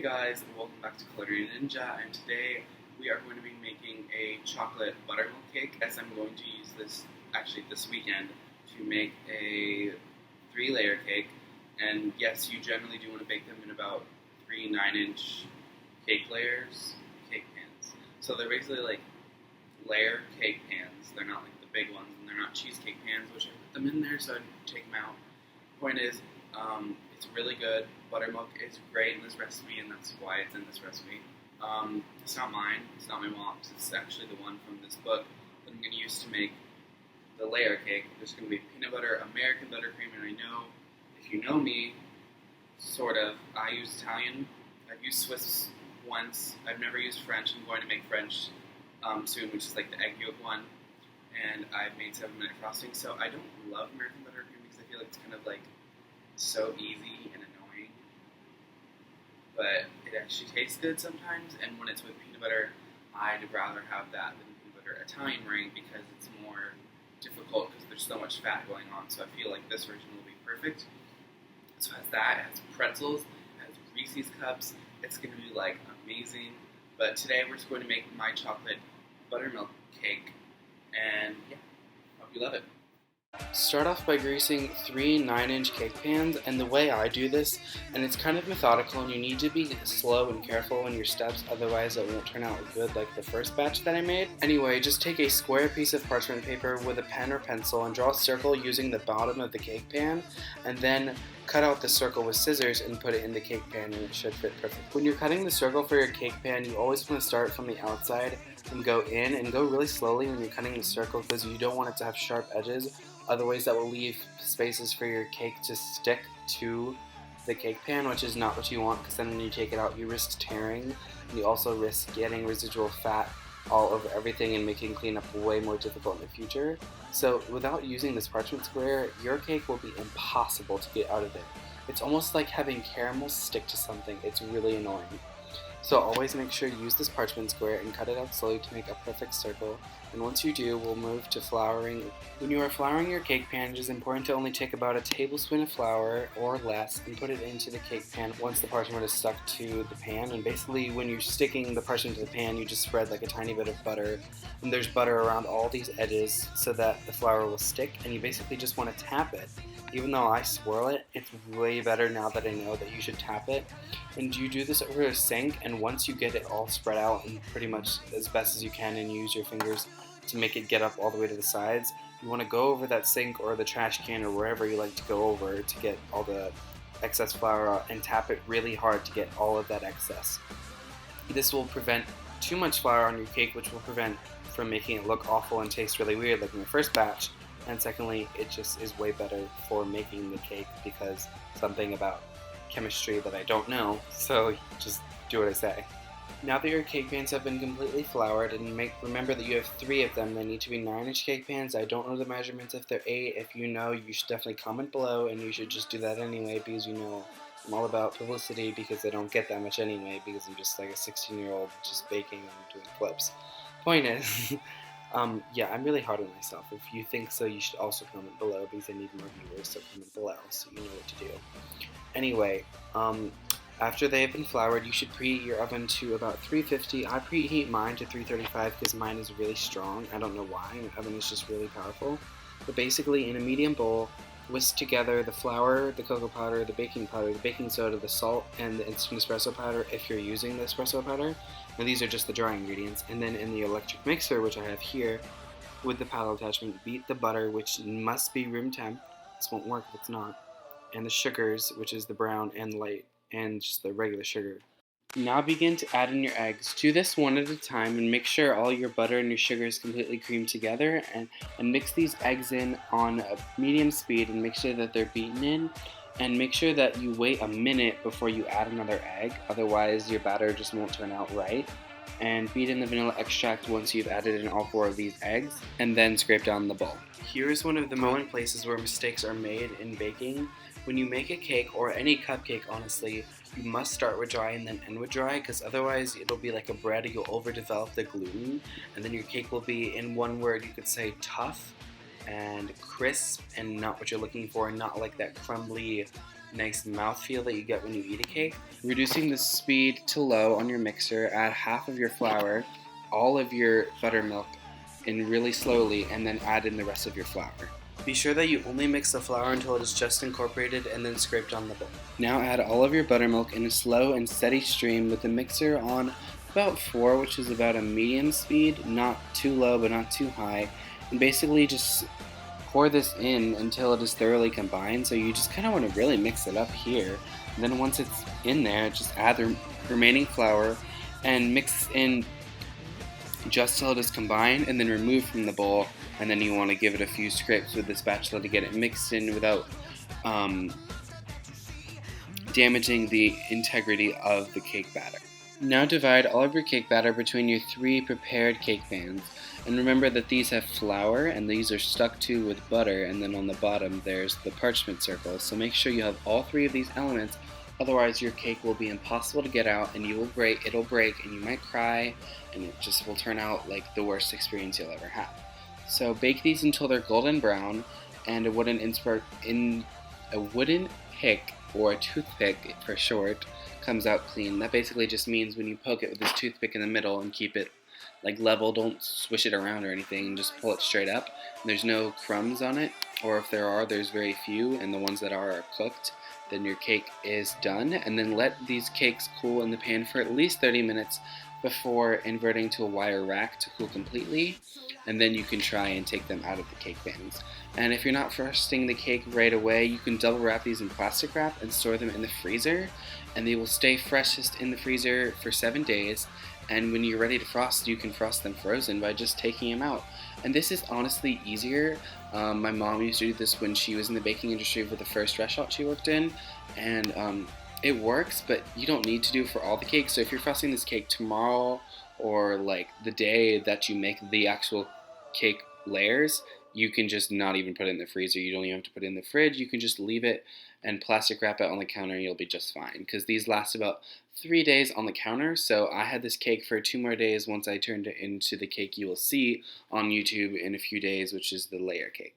guys, and welcome back to Culinary Ninja, and today we are going to be making a chocolate buttermilk cake, as I'm going to use this, actually this weekend, to make a 3-layer cake. And yes, you generally do want to bake them in about 3 9-inch cake layers, cake pans. So they're basically like layer cake pans. They're not like the big ones, and they're not cheesecake pans, which I put them in there so I didn't take them out. Point is, it's really good. Buttermilk is great in this recipe, and that's why it's in this recipe. It's not mine, it's not my mom's, it's actually the one from this book that I'm going to use to make the layer cake. There's going to be peanut butter, American buttercream, and I know, if you know me, sort of, I use Italian. I've used Swiss once. I've never used French. I'm going to make French soon, which is like the egg yolk one. And I've made 7-minute frosting. So I don't love American buttercream because I feel like it's kind of like so easy and annoying. But it actually tastes good sometimes. And when it's with peanut butter, I'd rather have that than peanut butter Italian ring because it's more difficult because there's so much fat going on. So I feel like this version will be perfect. So it has that, it has pretzels, it has Reese's cups. It's going to be like amazing. But today we're just going to make my chocolate buttermilk cake. And yeah, hope you love it. Start off by greasing 3 9-inch cake pans, and the way I do this, and it's kind of methodical, and you need to be slow and careful in your steps, otherwise it won't turn out good like the first batch that I made. Anyway, just take a square piece of parchment paper with a pen or pencil and draw a circle using the bottom of the cake pan, and then cut out the circle with scissors and put it in the cake pan, and it should fit perfect. When you're cutting the circle for your cake pan, you always want to start from the outside and go in, and go really slowly when you're cutting the circle because you don't want it to have sharp edges. Otherwise that will leave spaces for your cake to stick to the cake pan, which is not what you want, because then when you take it out you risk tearing, and you also risk getting residual fat all over everything and making cleanup way more difficult in the future. So without using this parchment square, your cake will be impossible to get out of it. It's almost like having caramel stick to something. It's really annoying. So always make sure you use this parchment square and cut it out slowly to make a perfect circle. And once you do, we'll move to flouring. When you are flouring your cake pan, it is important to only take about a tablespoon of flour or less and put it into the cake pan once the parchment is stuck to the pan. And basically when you're sticking the parchment to the pan, you just spread like a tiny bit of butter. And there's butter around all these edges so that the flour will stick, and you basically just want to tap it. Even though I swirl it, it's way better now that I know that you should tap it. And you do this over a sink, and once you get it all spread out and pretty much as best as you can and use your fingers to make it get up all the way to the sides, you want to go over that sink or the trash can or wherever you like to go over to get all the excess flour out, and tap it really hard to get all of that excess. This will prevent too much flour on your cake, which will prevent from making it look awful and taste really weird like in the first batch. And secondly, it just is way better for making the cake because something about chemistry that I don't know, so just do what I say. Now that your cake pans have been completely floured, and remember that you have 3 of them, they need to be 9-inch cake pans. I don't know the measurements if they're 8. If you know, you should definitely comment below, and you should just do that anyway because you know I'm all about publicity because I don't get that much anyway because I'm just like a 16-year-old just baking and doing flips. Point is, yeah, I'm really hard on myself. If you think so, you should also comment below because I need more viewers, so comment below so you know what to do. Anyway, after they have been floured, you should preheat your oven to about 350. I preheat mine to 335 because mine is really strong. I don't know why. My oven is just really powerful. But basically, in a medium bowl, whisk together the flour, the cocoa powder, the baking powder, the baking soda, the salt, and the instant espresso powder if you're using the espresso powder. Now these are just the dry ingredients. And then in the electric mixer, which I have here, with the paddle attachment, beat the butter, which must be room temp. This won't work if it's not. And the sugars, which is the brown and light, and just the regular sugar. Now begin to add in your eggs. Do this one at a time and make sure all your butter and your sugar is completely creamed together, and mix these eggs in on a medium speed and make sure that they're beaten in, and make sure that you wait a minute before you add another egg, otherwise your batter just won't turn out right. And beat in the vanilla extract once you've added in all 4 of these eggs, and then scrape down the bowl. Here is one of the common places where mistakes are made in baking. When you make a cake, or any cupcake honestly, you must start with dry and then end with dry, because otherwise it'll be like a bread, you'll overdevelop the gluten, and then your cake will be, in one word you could say, tough and crisp and not what you're looking for, and not like that crumbly nice mouthfeel that you get when you eat a cake. Reducing the speed to low on your mixer, add half of your flour, all of your buttermilk in really slowly, and then add in the rest of your flour. Be sure that you only mix the flour until it is just incorporated and then scraped on the bowl. Now add all of your buttermilk in a slow and steady stream with the mixer on about 4, which is about a medium speed, not too low but not too high, and basically just pour this in until it is thoroughly combined. So you just kind of want to really mix it up here. And then once it's in there, just add the remaining flour and mix in just till it is combined, and then remove from the bowl. And then you want to give it a few scrapes with the spatula to get it mixed in without damaging the integrity of the cake batter. Now divide all of your cake batter between your 3 prepared cake pans. And remember that these have flour and these are stuck to with butter, and then on the bottom there's the parchment circle. So make sure you have all 3 of these elements, otherwise your cake will be impossible to get out and it'll break and you might cry, and it just will turn out like the worst experience you'll ever have. So bake these until they're golden brown, and a wooden pick, or a toothpick for short, comes out clean. That basically just means when you poke it with this toothpick in the middle and keep it like level, don't swish it around or anything, just pull it straight up. And there's no crumbs on it, or if there are, there's very few, and the ones that are cooked, then your cake is done. And then let these cakes cool in the pan for at least 30 minutes before inverting to a wire rack to cool completely, and then you can try and take them out of the cake pans. And if you're not frosting the cake right away, you can double wrap these in plastic wrap and store them in the freezer, and they will stay freshest in the freezer for 7 days. And when you're ready to frost, you can frost them frozen by just taking them out. And this is honestly easier. My mom used to do this when she was in the baking industry for the first restaurant she worked in, and it works, but you don't need to do it for all the cakes. So if you're frosting this cake tomorrow, or like the day that you make the actual cake layers, you can just not even put it in the freezer. You don't even have to put it in the fridge. You can just leave it and plastic wrap it on the counter and you'll be just fine, because these last about 3 days on the counter. So I had this cake for 2 more days once I turned it into the cake you will see on YouTube in a few days, which is the layer cake.